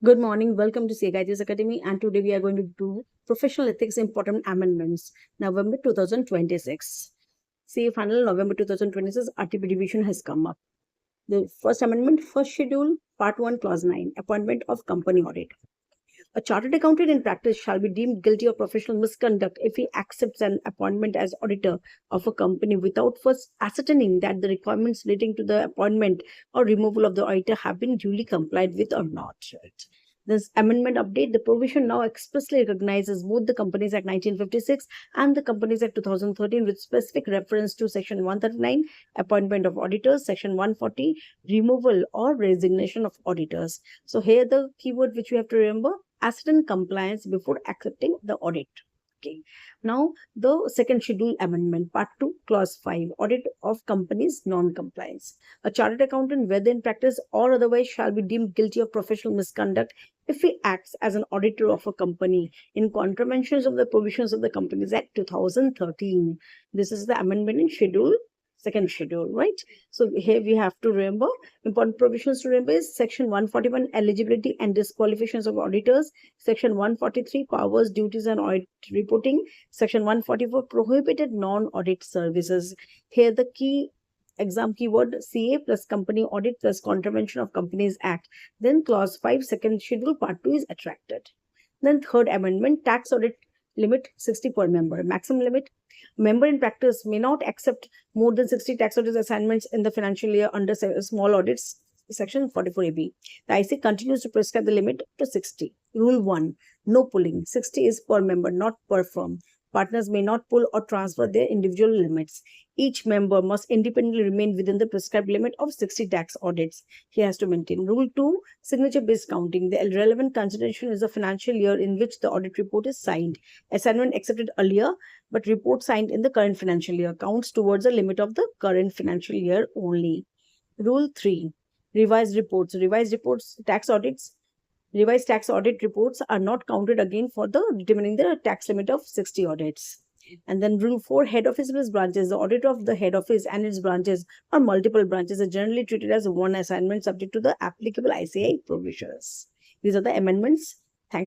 Good morning. Welcome to CA Academy, and today we are going to do Professional Ethics Important Amendments, November 2026. CA Final November 2026 RTP division has come up. The first amendment, first schedule, Part 1, Clause 9, Appointment of Company Audit. A chartered accountant in practice shall be deemed guilty of professional misconduct if he accepts an appointment as auditor of a company without first ascertaining that the requirements relating to the appointment or removal of the auditor have been duly complied with or not. This amendment update, the provision now expressly recognizes both the Companies Act 1956 and the Companies Act 2013 with specific reference to Section 139, appointment of auditors, Section 140, removal or resignation of auditors. So here the keyword which we have to remember, ascertain compliance before accepting the audit. Okay. Now the second schedule amendment, Part 2, Clause 5, Audit of Companies Non-Compliance. A chartered accountant, whether in practice or otherwise, shall be deemed guilty of professional misconduct if he acts as an auditor of a company in contraventions of the provisions of the Companies Act 2013. This is the amendment in second schedule, right? So here we have to remember important provisions to remember is Section 141, eligibility and disqualifications of auditors, Section 143, powers, duties and audit reporting, Section 144, prohibited non-audit services. Here the key exam keyword CA plus company audit plus contravention of Companies Act. Then clause 5, second schedule, part 2 is attracted. Then third amendment, tax audit limit 60 per member. Maximum limit, member in practice may not accept more than 60 tax audit assignments in the financial year under small audits, Section 44AB. The IC continues to prescribe the limit to 60. Rule 1, no pulling. 60 is per member, not per firm. Partners may not pull or transfer their individual limits. Each member must independently remain within the prescribed limit of 60 tax audits. He has to maintain. Rule 2, signature-based counting. The relevant consideration is the financial year in which the audit report is signed. Assignment accepted earlier, but report signed in the current financial year counts towards the limit of the current financial year only. Rule 3, revised reports. Revised tax audit reports are not counted again for the determining the tax limit of 60 audits. And then rule 4, head office plus branches. The audit of the head office and its branches or multiple branches are generally treated as one assignment subject to the applicable ICAI provisions. These are the amendments